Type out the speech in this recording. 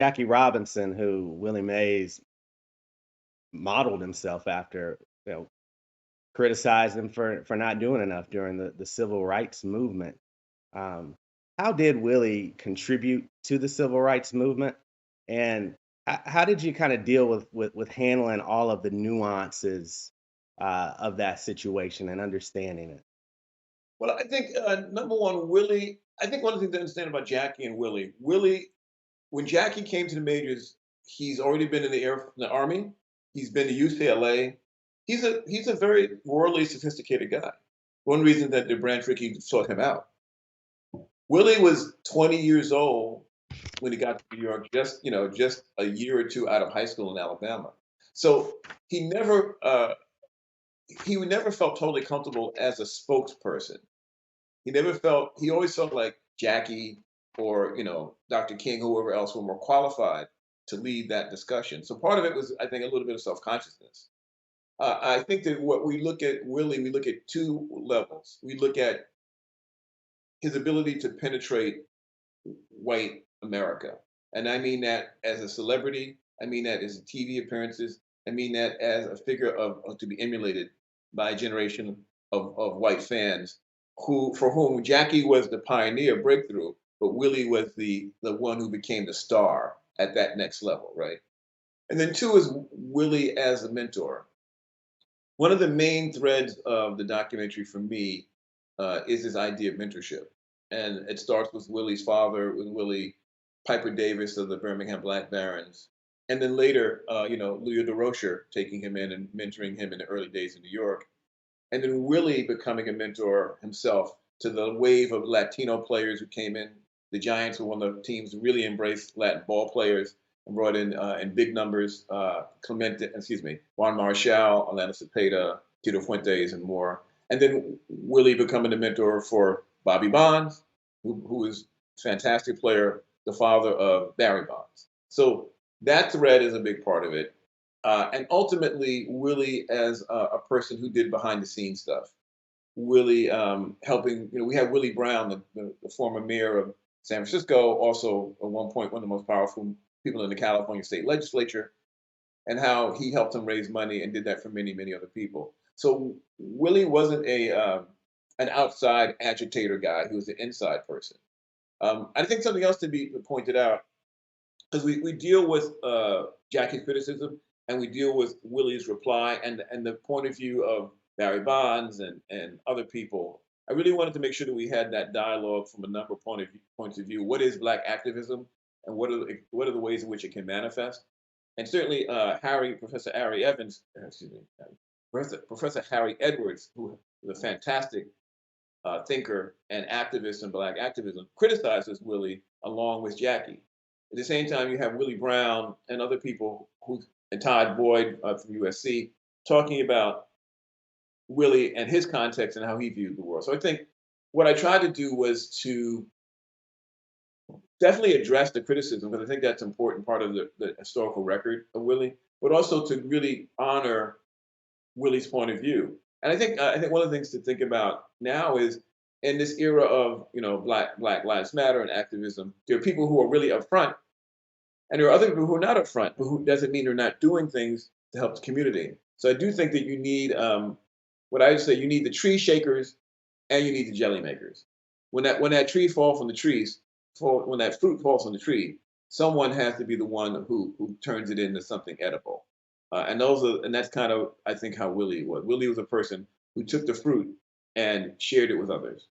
Jackie Robinson, who Willie Mays modeled himself after, you know, criticized him for not doing enough during the civil rights movement. Um, how did Willie contribute to the civil rights movement? And how did you kind of deal with handling all of the nuances of that situation and understanding it? Well, I think number one, Willie. I think one of the things to understand about Jackie and Willie. Willie, when Jackie came to the majors, he's already been in the army. He's been to UCLA. He's a very morally sophisticated guy. One reason that the Branch Rickey sought him out. Willie was 20 years old when he got to New York, just a year or two out of high school in Alabama. So he never he never felt totally comfortable as a spokesperson. He always felt like Jackie or, Dr. King, whoever else were more qualified to lead that discussion. So part of it was, I think, a little bit of self-consciousness. I think that what we look at Willie, we look at two levels. We look at his ability to penetrate white America. And I mean that as a celebrity, I mean that as TV appearances, I mean that as a figure to be emulated by a generation of white fans for whom Jackie was the pioneer breakthrough, but Willie was the one who became the star at that next level, right? And then two is Willie as a mentor. One of the main threads of the documentary for me is this idea of mentorship. And it starts with Willie's father, with Willie Piper Davis of the Birmingham Black Barons. And then later, Leo DeRocher taking him in and mentoring him in the early days in New York. And then Willie becoming a mentor himself to the wave of Latino players who came in. The Giants were one of the teams who really embraced Latin ball players and brought in big numbers Juan Marshall, Atlanta Cepeda, Tito Fuentes, and more. And then Willie becoming a mentor for Bobby Bonds, who is a fantastic player, the father of Barry Bonds. So that thread is a big part of it. And ultimately, Willie as a person who did behind the scenes stuff. Willie helping, we had Willie Brown, the former mayor of San Francisco, also at one point one of the most powerful people in the California state legislature, and how he helped him raise money and did that for many, many other people. So Willie wasn't an outside agitator guy; he was an inside person. I think something else to be pointed out, because we deal with Jackie's criticism and we deal with Willie's reply and the point of view of Barry Bonds and other people. I really wanted to make sure that we had that dialogue from a number of points of view. What is Black activism, and what are the ways in which it can manifest? And certainly, Professor Harry Evans, excuse me, Professor Harry Edwards, who is a fantastic thinker and activist in Black activism, criticizes Willie along with Jackie. At the same time, you have Willie Brown and other people and Todd Boyd from USC talking about Willie and his context and how he viewed the world. So I think what I tried to do was to definitely address the criticism, because I think that's an important part of the historical record of Willie, but also to really honor Willie's point of view. And I think one of the things to think about now is in this era of Black Lives Matter and activism, there are people who are really upfront, and there are other people who are not upfront, but who doesn't mean they're not doing things to help the community. So I do think that you need what I would say you need the tree shakers and you need the jelly makers. When that tree falls from the trees, when that fruit falls on the tree, someone has to be the one who turns it into something edible. And that's kind of I think how Willie was. Willie was a person who took the fruit and shared it with others.